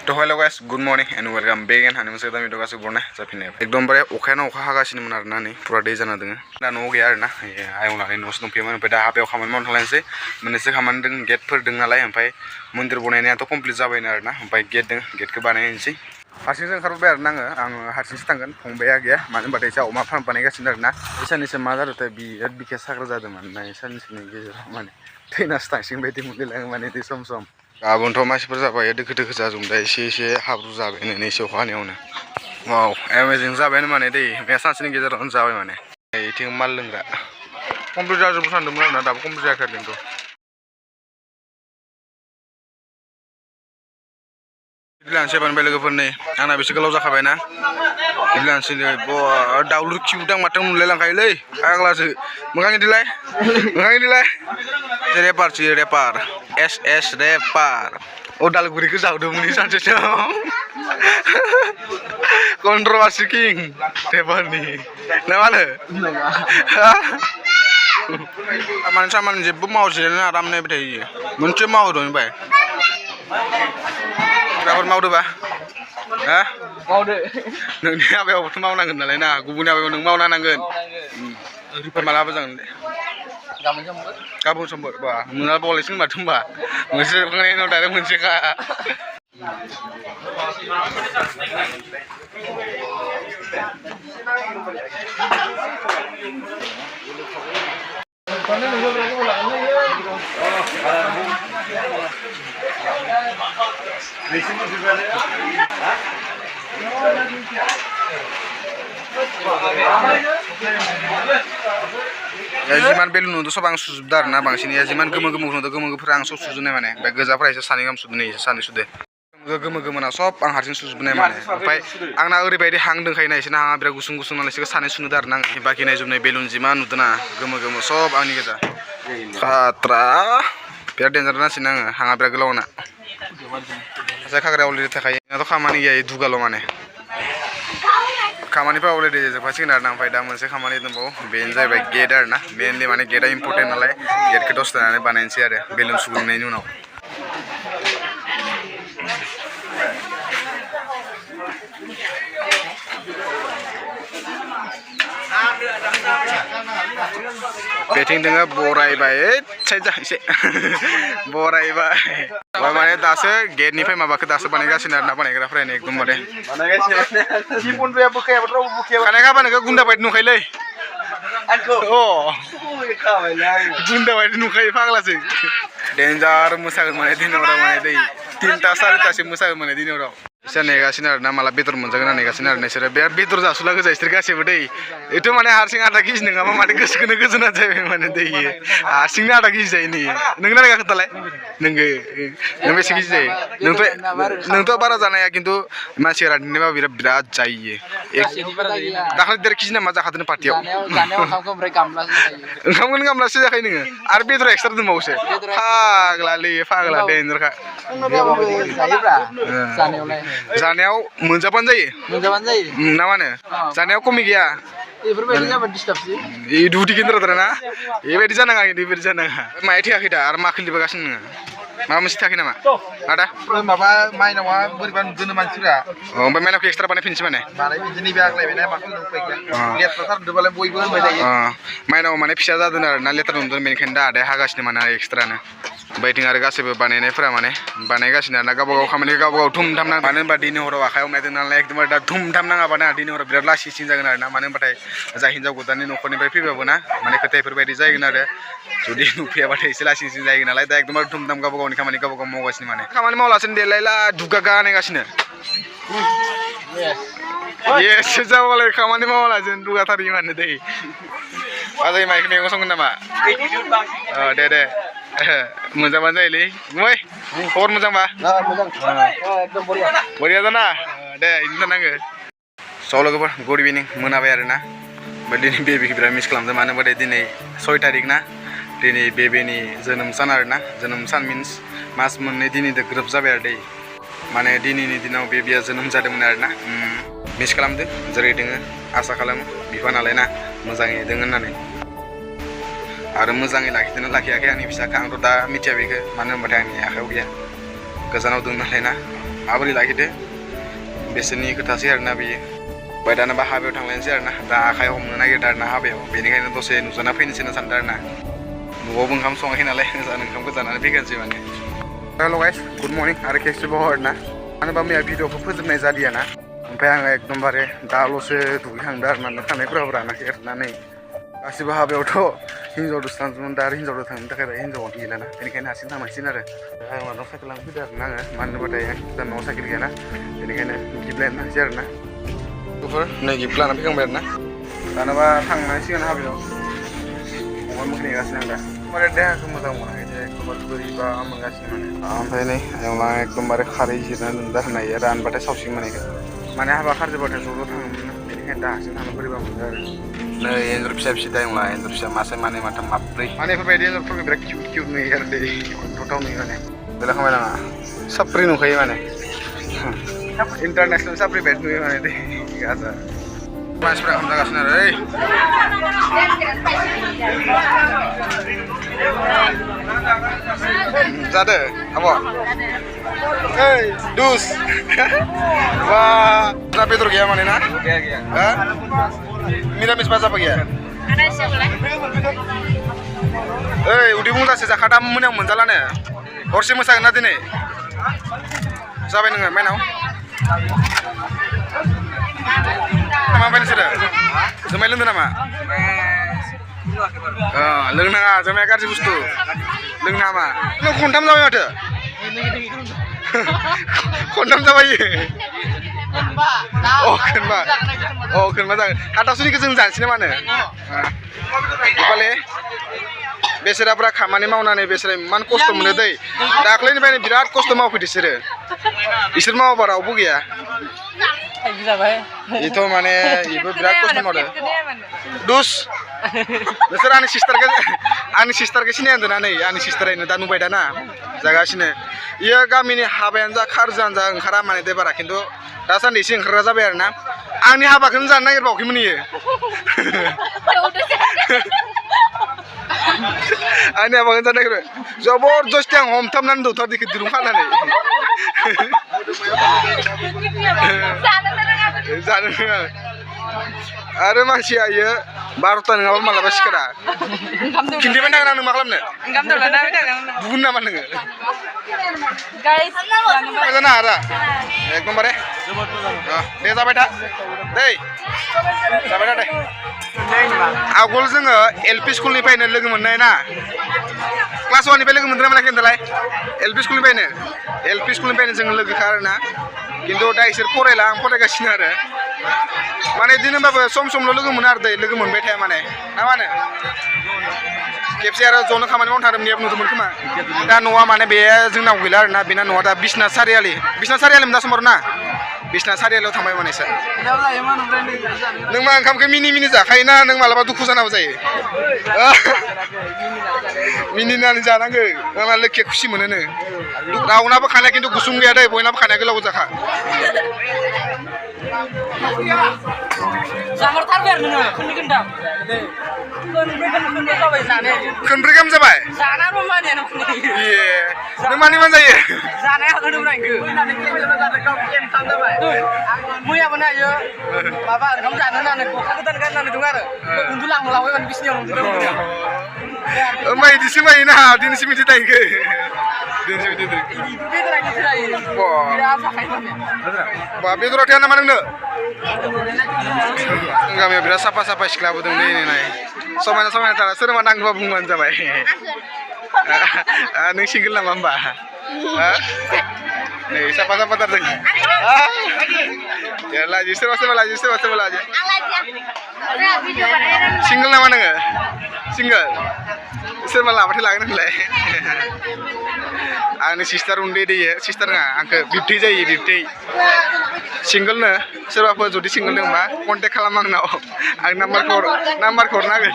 तो hello guys good morning and welcome back and हानि मोनसे दामि दगासो बरनाय जाफिननाय एकदमबारे अखायानो अखा हागासिनोमोन आरोना नै पुरा दै जाना दोङो दा न'आव गैया आरोना आयंनानै न'आवसो दंफैयोमोन ओमफ्राय दा हाबायाव खामानि मावनो थांलायनोसै मोननैसो खामानि दों गेटफोर दों नालाय ओमफ्राय मन्दिर बनायनायाथ' कमप्लिट जाबायनो आरोना ओमफ्राय गेट दों गेटखौ बानायनोसै हारसिंसो ओंखारबोबाय आरोना आङो हारसिंसो थांगोन फंबाया गैया मानो होनबाथाय एसे अमा फार्म बानायगासिनो आरोना साननैसो मा जादोंथाय बिराद बिखाया साग्रा जादोंमोन साननैसोनि गेजेराव माने थैनासो थांसिगोन बायदि मोनलायलाङो माने दै सम सम गाबोनथ' मानसिफोर जाबाय दोखो दोखो जाजोबबाय एसे हाब्रु जाबाय नै एसे अखा हानायावनो वाव एमेजिं जाबायानो माने दै बे सानसेनि गेजेरावनो जाबाय माने इथिं माल लोंग्रा कमप्लिट जाजोबो सानदोंमोन आरोना दाबो कमप्लिट जायाखै आरो खिन्थु लानोसै बानबाय लोगोफोरनि आंना बेसे गोलाव जाखाबायना लानोसै दाउलुर खिबुदां माथो नुलायलांखायोलै फाग्लासो मोखां इदिलाय रेपार रेपार एस रेपार उदालगुरिखौ जावदोंमोन सानसे सम कन्ट्रभार्सि किं रेपारनि ना मानो खामानि सामानि जेबो मावजिरायनानै आराम नायबाय थायो मोनसे मावदों ओमफ्राय माबाफोर मावदोबा हा मावदो नोंनि हाबायावबोथ' मावनांगोन नालाय ना गुबुननि हाबायाव नों मावना नांगोन रिफार मालाबा जागोन दे गाबोन समफोर बा मोना बावलायसिगोन माथो होनबा मोनसे जोबखांनायनि उनाव डाइरेक्ट मोनसेखा जिमान बेलुन नुदों सब आं सुजोबदों आरोना बांसिन जिमान गोमो गोमो नुदों गोमो गोमोफोरा आं सब सुजुनाय माने ओमफ्राय गोजाफोरा एसे सानै गाहाम सुदों एसे सानै सुदो गोमो गोमोना सब आं हारसिं सुजोबनाय माने ओमफ्राय आंना ओरैबायदि हां दंखायो ना एसे हाङा बिराद गुसुं गुसुं नालाय एसे सानै सुनोदों आरोना आं बाखि नायजोबनाय बेलुन जिमान नुदों ना गोमो गोमो सब आंनि गोजा खात्रा बिराद डेन्जार नांसिनो आङो हाङा बिराद गोलावना सासे खाग्राया अलरेडि थाखायो जोंनाथ' खामानि गैया दुगाल' माने खामानिफ्रा अलरेडि जोबखासिगोन आरोना ओमफ्राय दा मोनसे खामानि दंबावो बेनो जाहैबाय गेट आरोना मेनलि माने गेटआ इम्परटेन्ट नालाय गेटखौ दसे थानानै बानायनोसै आरो बेलुन सुग्रोनायनि उनाव बेथिं दोङो बरायबाय साइड जा एसे बरायबाय माने दासो गेटनिफ्राय माबाखौ दासो बानायगासिनो आरोना बानायग्राफ्रानो एकदमबारे खानाय खाबा नोङो गुन्दा बायदि नुखायोलै गुन्दा बायदि नुखायो फाग्लासो डेन्जार मोसागोन माने दिनाव माने दै 3टा 4टासिम मोसागोन माने दिनाव बिसोर नेगासिनो आरोना माला बेदर मोनजागोन होनना नेगासिनो आरो बिसोरो बिराद बेदर जासुला गोजा बिसोर गासैबो दै एथ' माने हारसिं आधा केजि नङाबा माने गोसोखौनो गोजोना जाबाय माने दै हारसिंनो आधा केजि जायो नै नोंना नायगा खोन्थालाय नों बेसे केजि जायो नोंथ' बारा जानाया खिन्थु मानसिया राननोबा बिराद जायो दाखालि 1.5 केजि नामा जाखादों पार्टियाव ओंखामखौनो गामलासो जाखायो नोङो आरो बेदर एक्सट्रा दंबावोसो फाग्लालै फाग्ला डेन्जारखा जानायाव मोनजाबानो जायो ना मा होनो जानायाव खमि गैया दुटी केन्द्र ना बेबायदि जानाङा बेबायदि जानाङा माया थैयाखै दा आरो मा खोलिबोगासिनो नोङो माबा मोनसे थायाखै नामा आदा माबा माइनावा बोरैबा नुदों मानसिफ्रा ओमफ्राय माइनावखौ एक्सट्रा बानायफिनसै माने नैबे आग्लायबायना मा लेथ्राथारदोंबालाय बयबो होनबाय थायो माइनाव माने फिसा जादों आरो ना लेथ्रा नुदों बेनिखायनो दा आदाया हागासिनो माने एक्सट्रानो बैथिं आरो गासैबो बानायनायफोरा माने बानायगासिनो आरोना गावबा गाव खामानिखौ गावबा गाव धुमधाम नाङा मानो होनबा दिनै हराव आखायाव नायदों नालाय एकदमबारे दा धुमधाम नाङाबाना दिनै हराव बिराद लासि सिं जागोन आरोना मानो होनबाथाय जा हिन्जाव गोदाननि न'खरनिफ्राय फैबाबो ना माने खोथाया बेफोरबायदि जागोन आरो जुदि नुफैयाबाथाय एसे लासि सिं जाहैगोन नालाय दा एकदमबारे धुमधाम गावबा गावनि खामानि गावबा गाव मावगासिनो माने खामानि मावलासिनो देलायला दुगा गानायगासिनो एसे जाबालाय खामानि मावालासिनो दुगाथारि माने दै बाजै माइखौ मैगं संगोन नामा दे मोजांबानो जायोलै गुमै खबर मोजांबा बरिया जाना दे बिदिनो थानांगो स' लोगोफोर गुड इभिनिं मोनाबाय आरोना ओमफ्राय दिनै बेबिखौ बिराद मिस खालामदों मानो होनबाथाय दिनै 6 तारिख ना दिनै बेबिनि जोनोम सान आरोना जोनोम सान मिन्स मास मोननै दिनैजों ग्रोब जाबाय आरो दै माने दिनैनि दिनाव बेबिया जोनोम जादोंमोन आरोना मिस खालामदो जेरै दोङो आसा खालामो बिफा नालाय ना मोजाङै दोङो होननानै आरो मोजाङै लाखिदोंना लाखियाखै आंनि फिसाखौ आंथ' दा मिथिया बेखौ मानो होनबाथाय आंनि आखायाव गैया गोजानाव दं नालाय ना माबोरै लाखिदो बेसोरनि खोथासै आरोना बेयो ओमफ्राय दाना हाबायाव थांलायनोसै आरोना दा आखाइ हमनो नागिरदों आरोना हाबायाव बेनिखायनो दसे नुजाना फैनोसै होनना सानदों आरोना न'आवबो ओंखाम सङाखै नालाय ओंखामखौ जानानै फैगोनसै माने हेल' गाइस गुड मर्निं आरो खेबसेबाव आरोना मानो होनबा मैया भिडिअखौ फोजोबनाय जादियाना ओमफ्राय आङो एकदमबारे दाल'सो दुगैखांदों आरोना थानायफोराबो रानाखै आरोना नै गासिबो हाबायावथ' हिन्जावजोंसो थांदोंमोन दा आरो हिन्जावजों थांनो थाखाय दा हिन्जावानो गैलाना बेनिखायनो हारसिं थांनांसिगोन आरो आं मानाव साइकेल लांनो फैदों आरोना आङो मानो होनबाथाय दा न'आव साइकेल गैयाना बेनिखायनो गिफ्ट लायनो थांसै आरोना गथ'फोर नै गिफ्ट लाना फैखांबाय आरोना दानाबा थांनांसिगोन हाबायाव अमा मोखैगासिनो आं दा माने देहाखौ मोजां मोनाखै जे एकदमबारे बोरैबा मोनगासिनो माने ओमफ्राय नै आयंला एकदमबारे खारै जिरना दोनदों आरो नायो रानबाथाय सावसिगोन माने हाबा खारजोबाथाय ज' ज' थाङोमोन बेनिखायनो दा हारसिं थांनो बोरैबा मोनदों आरो नै एन्जर फिसा फिसा दा आयंला एन्जर फिसा मासे मानै माथाम माब्रै माने बेफोरबायदि एन्जरफोरखौ बिराद किउट नुयो आरो दै खन्थाव नुयो माने बेला खामाय नाङा साप्रि नुखायो माने इन्टारनेसनेल साप्रि बायदि नुयो माने दै गाजा मानसिफ्रा ओंखाम जागासिनो आरो ओइ जादो आब' ओइ दुस बा ना बेदर गैया माने ना गैया मिरामिस बाजाबो गैया ओइ उदै बुंजासे जाखादा मोनायाव मोनजालानो हरसे मोसागोन ना दिनै जाबाय नोङो माइनाव मा बाय नोंसोरो जुमाय लोंदो नामा लोंनाङा जुमाया गाज्रि बुस्थु लोंनो हामा नों खनथाम जाबाय माथो खनथाम जाबाय खोनबा जागोन हाथासुनिखौ जों जानोसै ना मानो इफाले बेसोराफ्रा खामानि मावनानै बेसोरा इमान खस्थ' मोनो दै दाख्लैनिफ्रायनो बिराद खस्थ' मावफैदो बिसोर मावाबा रावबो गैया बेथ' माने बेबो बिराद खस्थ' मावदो दुस नोंसोर आंनि सिस्टारखौ सिनायदों ना नै आंनि सिस्टारैनो दा नुबाय दाना जागासिनो इयो गामिनि हाबायानो जा खारजोआनो जा ओंखारा माने दे बारा खिन्थु दासान्दि एसे ओंखारग्रा जाबाय आरो ना आंनि हाबाखौनो जानो नागिरबावाखैमोन इयो आंनि हाबाखौनो जानो नागिरबाय जबरदस्ति आं हमथाबनानै दौथार दिखौ दिरुं खानानै जानो रोङा आरो मानसिया इयो 12ता नङाबा मालाबा सिखारा खिन्थिबाय थागोन आं नों मा खालामनो बुगोन नामा नोङो मोजां आरो एकदमबारे दे जाबाय था दै जाबाय था दे आगोल जोङो LP स्कुलनिफ्रायनो लोगो मोननाय ना क्लास 1निफ्राय लोगो मोनदों ना मोनाखै होनदालाय LP स्कुलनिफ्रायनो जोङो लोगोखा आरोना खिन्थु दा इसोर फरायला आं फरायगासिनो आरो माने दिन होनबाबो सम समल' लोगो मोनो आरो दै लोगो मोनबाय थाया माने ना मा होनो खेबसे आरो ज'नो खामानि मावनो थांदोंमोन नुदोंमोन खोमा दा न'आ माने बे जोंनाव गैला आरोना बेना न'आ दा बिसनाथ सारियालिमोन दा समाव ना बिसनाथ सारियालियाव थांबाय माने सार नों मा ओंखामखौ मिनि जाखायोना नों मालाबा दुखु जानांगौ जायो मिनिनानै जानांगौ माला लोखिया खुसि मोनो नो रावनाबो खानाया खिन्थु गुसुं गैया दै बयनाबो खानाया गोलाव जाखा जाहरथारबाय आरो नोङो खनब्रै गाहाम जाबाय जानानै माने नों मानि मान जायो जानाया होदोंमोन मैयाबो नायो माबा ओंखाम जानो होननानै गस्ला गोदान गाननानै दं आरो उन्दुलांलांबाय माने बिसिनियाव ओमफ्राय बिदिसो मायो ना दिनैसिम बिदि दायखो बा बेदराव थाया नामा नोंनो गामियाव बिराद साफा सिख्लाबो दं नै नाय समायना थारा सोरबा नांगौबा बुंबानो जाबाय नों सिंगोल नामा होमबा नै साफा थारदों लाजि सोरबा लाजि सिंगोल नामा नोङो सिंगोल सोरबा लाबाथाय लागोन होनलाय आंनि सिस्टार उन्दै दैयो सिस्टार नङा आंखौ बिब्थै जायो बिब्थै सिंगोलनो सोरबाफोर जुदि सिंगोल दंबा कन्टेक्ट खालाम आंनाव आं नाम्बारखौ हरनो हागोन